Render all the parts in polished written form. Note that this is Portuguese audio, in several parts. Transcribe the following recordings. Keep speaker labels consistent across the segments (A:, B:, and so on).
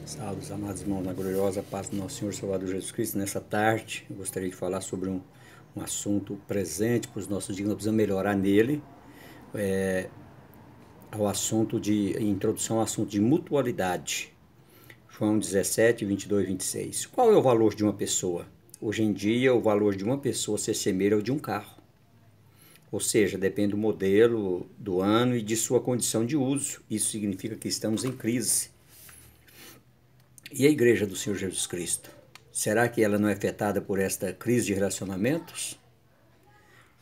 A: Salve, amados irmãos, na gloriosa paz do nosso Senhor Salvador Jesus Cristo. Nessa tarde, eu gostaria de falar sobre um assunto presente para os nossos dias. Nós precisamos melhorar nele. Ao assunto de introdução ao assunto de mutualidade. João 17, 22 e 26. Qual é o valor de uma pessoa? Hoje em dia, o valor de uma pessoa se assemelha ao de um carro. Ou seja, depende do modelo, do ano e de sua condição de uso. Isso significa que estamos em crise. E a Igreja do Senhor Jesus Cristo? Será que ela não é afetada por esta crise de relacionamentos?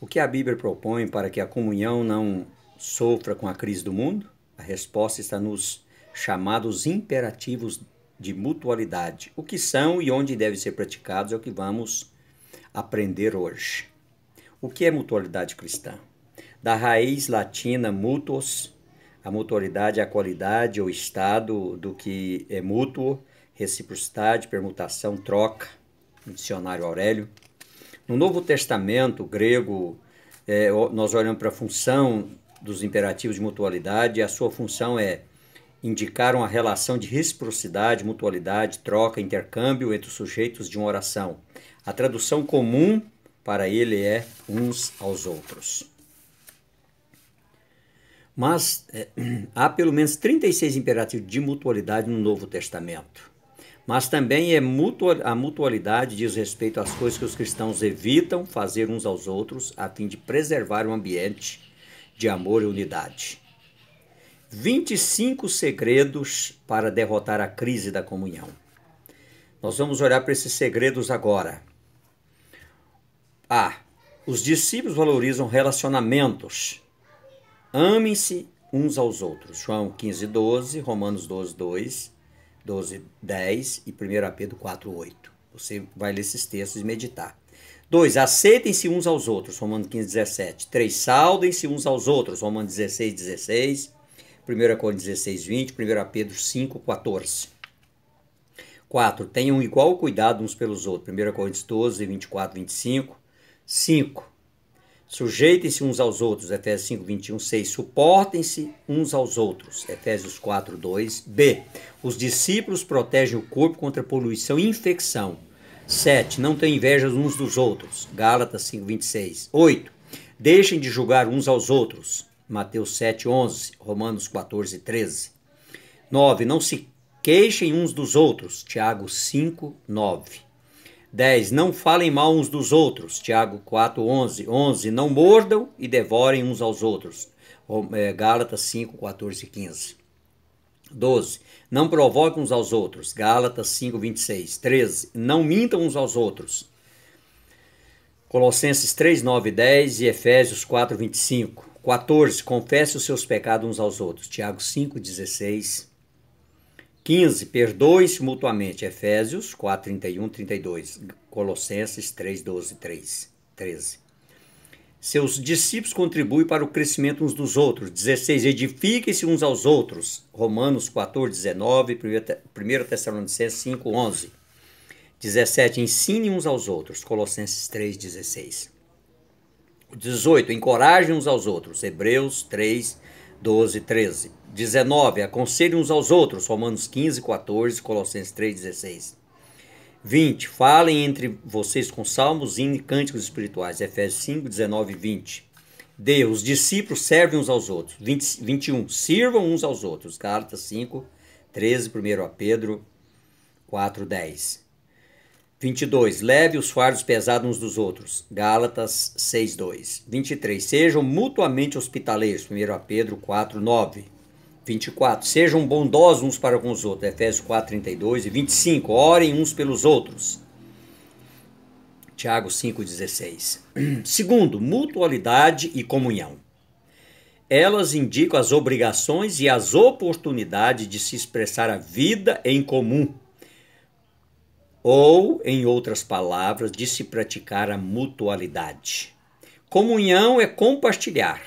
A: O que a Bíblia propõe para que a comunhão não sofra com a crise do mundo? A resposta está nos chamados imperativos de mutualidade. O que são e onde devem ser praticados é o que vamos aprender hoje. O que é mutualidade cristã? Da raiz latina mutuos, a mutualidade é a qualidade ou estado do que é mútuo, reciprocidade, permutação, troca, no dicionário Aurélio. No Novo Testamento grego, nós olhamos para a função dos imperativos de mutualidade, e a sua função é indicar uma relação de reciprocidade, mutualidade, troca, intercâmbio entre os sujeitos de uma oração. A tradução comum para ele é uns aos outros. Mas há pelo menos 36 imperativos de mutualidade no Novo Testamento. Mas também a mutualidade diz respeito às coisas que os cristãos evitam fazer uns aos outros a fim de preservar um ambiente de amor e unidade. 25 segredos para derrotar a crise da comunhão. Nós vamos olhar para esses segredos agora. Os discípulos valorizam relacionamentos. Amem-se uns aos outros. João 15, 12, Romanos 12, 2, 12, 10 e 1 Pedro 4, 8. Você vai ler esses textos e meditar. 2. Aceitem-se uns aos outros. Romanos 15, 17. 3. Saudem-se uns aos outros. Romanos 16, 16. 1 Coríntios 16, 20. 1 Pedro 5, 14. 4. Tenham igual cuidado uns pelos outros. 1 Coríntios 12, 24, 25. 5. Sujeitem-se uns aos outros, Efésios 5, 21, 6. Suportem-se uns aos outros, Efésios 4, 2. B. Os discípulos protegem o corpo contra poluição e infecção. 7. Não tenham inveja uns dos outros, Gálatas 5, 26. 8. Deixem de julgar uns aos outros, Mateus 7, 11, Romanos 14, 13. 9. Não se queixem uns dos outros, Tiago 5, 9. 10. Não falem mal uns dos outros. Tiago 4, 11. 11. Não mordam e devorem uns aos outros. Gálatas 5, 14 e 15. 12. Não provoquem uns aos outros. Gálatas 5, 26. 13. Não mintam uns aos outros. Colossenses 3, 9 e 10 e Efésios 4, 25. 14. Confesse os seus pecados uns aos outros. Tiago 5, 16. 15. Perdoem-se mutuamente. Efésios 4, 31, 32. Colossenses 3, 12, 13. Seus discípulos contribuem para o crescimento uns dos outros. 16. Edifiquem-se uns aos outros. Romanos 14, 19. 1 Tessalonicenses 5, 11. 17. Ensinem uns aos outros. Colossenses 3, 16. 18. Encorajem uns aos outros. Hebreus 3, 12, 13. 19. Aconselhem uns aos outros. Romanos 15, 14, Colossenses 3, 16. 20. Falem entre vocês com salmos, hinos e cânticos espirituais. Efésios 5, 19 e 20. D. Os discípulos servem uns aos outros. 21. Sirvam uns aos outros. Gálatas 5, 13, 1 Pedro 4, 10. 22. Leve os fardos pesados uns dos outros. Gálatas 6, 2. 23. Sejam mutuamente hospitaleiros. 1 Pedro 4, 9. 24. Sejam bondosos uns para com os outros. Efésios 4, 32. E 25. Orem uns pelos outros. Tiago 5, 16. Segundo, mutualidade e comunhão. Elas indicam as obrigações e as oportunidades de se expressar a vida em comum. Ou, em outras palavras, de se praticar a mutualidade. Comunhão é compartilhar.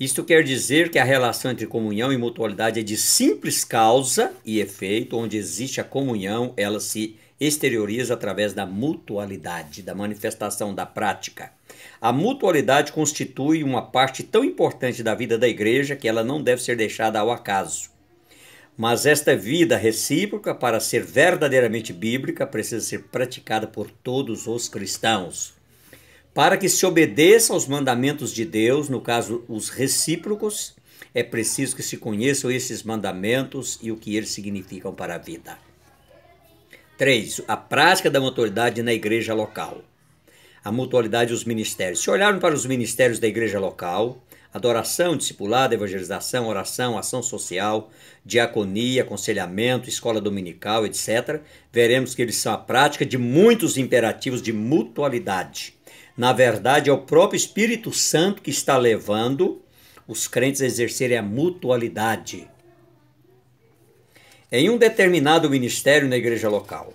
A: Isto quer dizer que a relação entre comunhão e mutualidade é de simples causa e efeito, onde existe a comunhão, ela se exterioriza através da mutualidade, da manifestação, da prática. A mutualidade constitui uma parte tão importante da vida da igreja que ela não deve ser deixada ao acaso. Mas esta vida recíproca, para ser verdadeiramente bíblica, precisa ser praticada por todos os cristãos. Para que se obedeça aos mandamentos de Deus, no caso os recíprocos, é preciso que se conheçam esses mandamentos e o que eles significam para a vida. 3. A prática da mutualidade na igreja local. A mutualidade dos ministérios. Se olharmos para os ministérios da igreja local, adoração, discipulado, evangelização, oração, ação social, diaconia, aconselhamento, escola dominical, etc., veremos que eles são a prática de muitos imperativos de mutualidade. Na verdade, é o próprio Espírito Santo que está levando os crentes a exercerem a mutualidade em um determinado ministério na igreja local.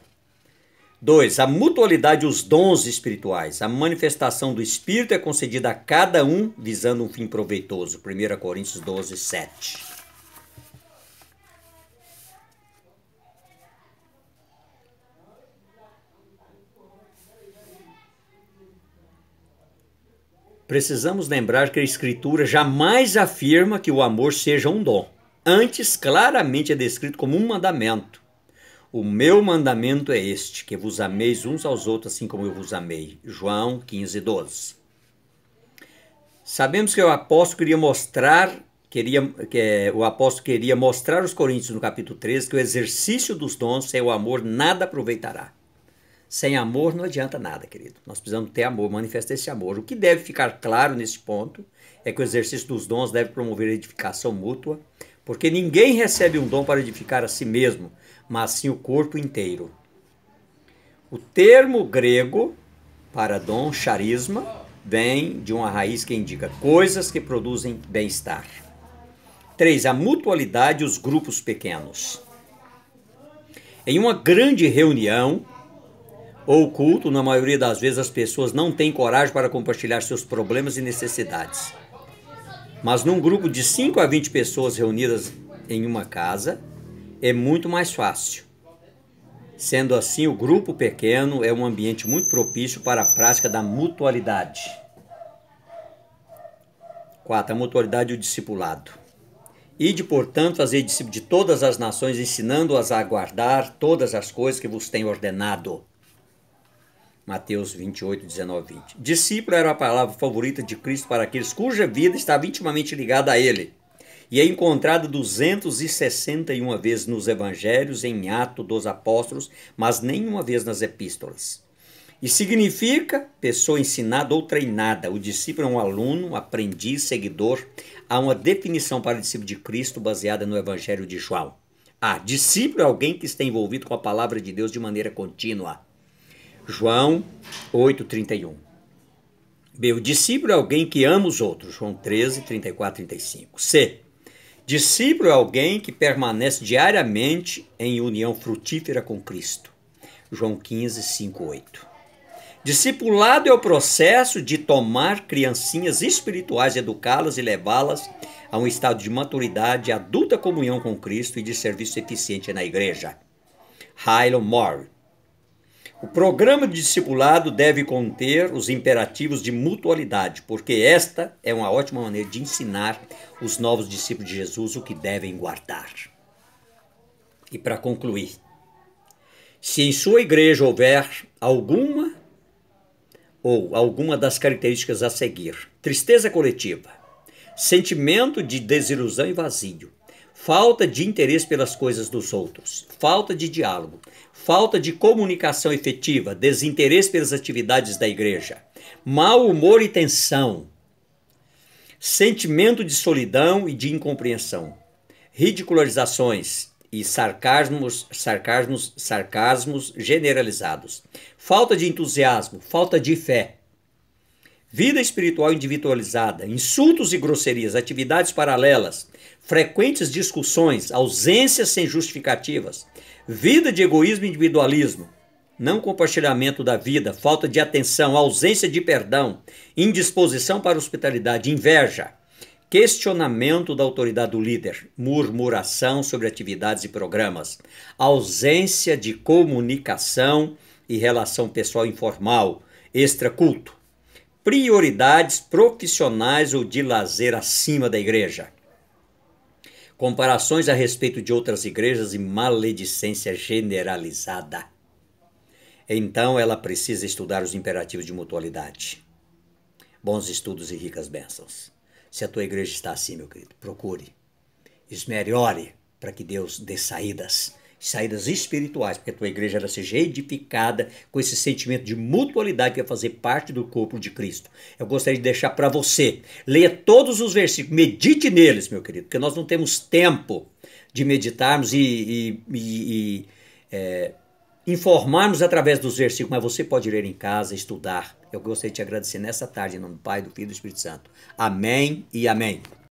A: 2. A mutualidade e os dons espirituais. A manifestação do Espírito é concedida a cada um visando um fim proveitoso. 1 Coríntios 12, 7. Precisamos lembrar que a Escritura jamais afirma que o amor seja um dom. Antes, claramente é descrito como um mandamento. O meu mandamento é este, que vos ameis uns aos outros assim como eu vos amei. João 15, 12. Sabemos que o apóstolo queria mostrar aos coríntios no capítulo 13 que o exercício dos dons sem o amor nada aproveitará. Sem amor não adianta nada, querido. Nós precisamos ter amor, manifestar esse amor. O que deve ficar claro nesse ponto é que o exercício dos dons deve promover a edificação mútua, porque ninguém recebe um dom para edificar a si mesmo, mas sim o corpo inteiro. O termo grego para dom, charisma, vem de uma raiz que indica coisas que produzem bem-estar. 3. A mutualidade e os grupos pequenos. Em uma grande reunião ou culto, na maioria das vezes as pessoas não têm coragem para compartilhar seus problemas e necessidades. Mas num grupo de 5 a 20 pessoas reunidas em uma casa, é muito mais fácil. Sendo assim, o grupo pequeno é um ambiente muito propício para a prática da mutualidade. 4. A mutualidade e o discipulado. Ide, portanto, fazer discípulos de todas as nações, ensinando-as a guardar todas as coisas que vos tenho ordenado. Mateus 28, 19, 20. Discípulo era a palavra favorita de Cristo para aqueles cuja vida estava intimamente ligada a Ele. E é encontrado 261 vezes nos evangelhos, em Atos dos Apóstolos, mas nenhuma vez nas epístolas. E significa pessoa ensinada ou treinada. O discípulo é um aluno, aprendiz, seguidor. Há uma definição para o discípulo de Cristo baseada no evangelho de João. Discípulo é alguém que está envolvido com a palavra de Deus de maneira contínua. João 8,31. B. O discípulo é alguém que ama os outros. João 13, 34, 35. C. Discípulo é alguém que permanece diariamente em união frutífera com Cristo. João 15, 5, 8. Discipulado é o processo de tomar criancinhas espirituais, educá-las e levá-las a um estado de maturidade, adulta comunhão com Cristo e de serviço eficiente na igreja. Highland Moore. O programa de discipulado deve conter os imperativos de mutualidade, porque esta é uma ótima maneira de ensinar os novos discípulos de Jesus o que devem guardar. E para concluir, se em sua igreja houver alguma das características a seguir: tristeza coletiva, sentimento de desilusão e vazio, falta de interesse pelas coisas dos outros, falta de diálogo, falta de comunicação efetiva, desinteresse pelas atividades da igreja, mau humor e tensão, sentimento de solidão e de incompreensão, ridicularizações e sarcasmos generalizados, falta de entusiasmo, falta de fé, vida espiritual individualizada, insultos e grosserias, atividades paralelas, frequentes discussões, ausências sem justificativas, vida de egoísmo e individualismo, não compartilhamento da vida, falta de atenção, ausência de perdão, indisposição para hospitalidade, inveja, questionamento da autoridade do líder, murmuração sobre atividades e programas, ausência de comunicação e relação pessoal informal, extraculto, prioridades profissionais ou de lazer acima da igreja. comparações a respeito de outras igrejas e maledicência generalizada. Então ela precisa estudar os imperativos de mutualidade. Bons estudos e ricas bênçãos. Se a tua igreja está assim, meu querido, procure. Esmere, ore para que Deus dê saídas espirituais, porque a tua igreja ela seja edificada com esse sentimento de mutualidade que é fazer parte do corpo de Cristo. Eu gostaria de deixar para você, leia todos os versículos, medite neles, meu querido, porque nós não temos tempo de meditarmos e informarmos através dos versículos, mas você pode ler em casa, estudar. Eu gostaria de te agradecer nessa tarde, em nome do Pai, do Filho e do Espírito Santo. Amém e amém.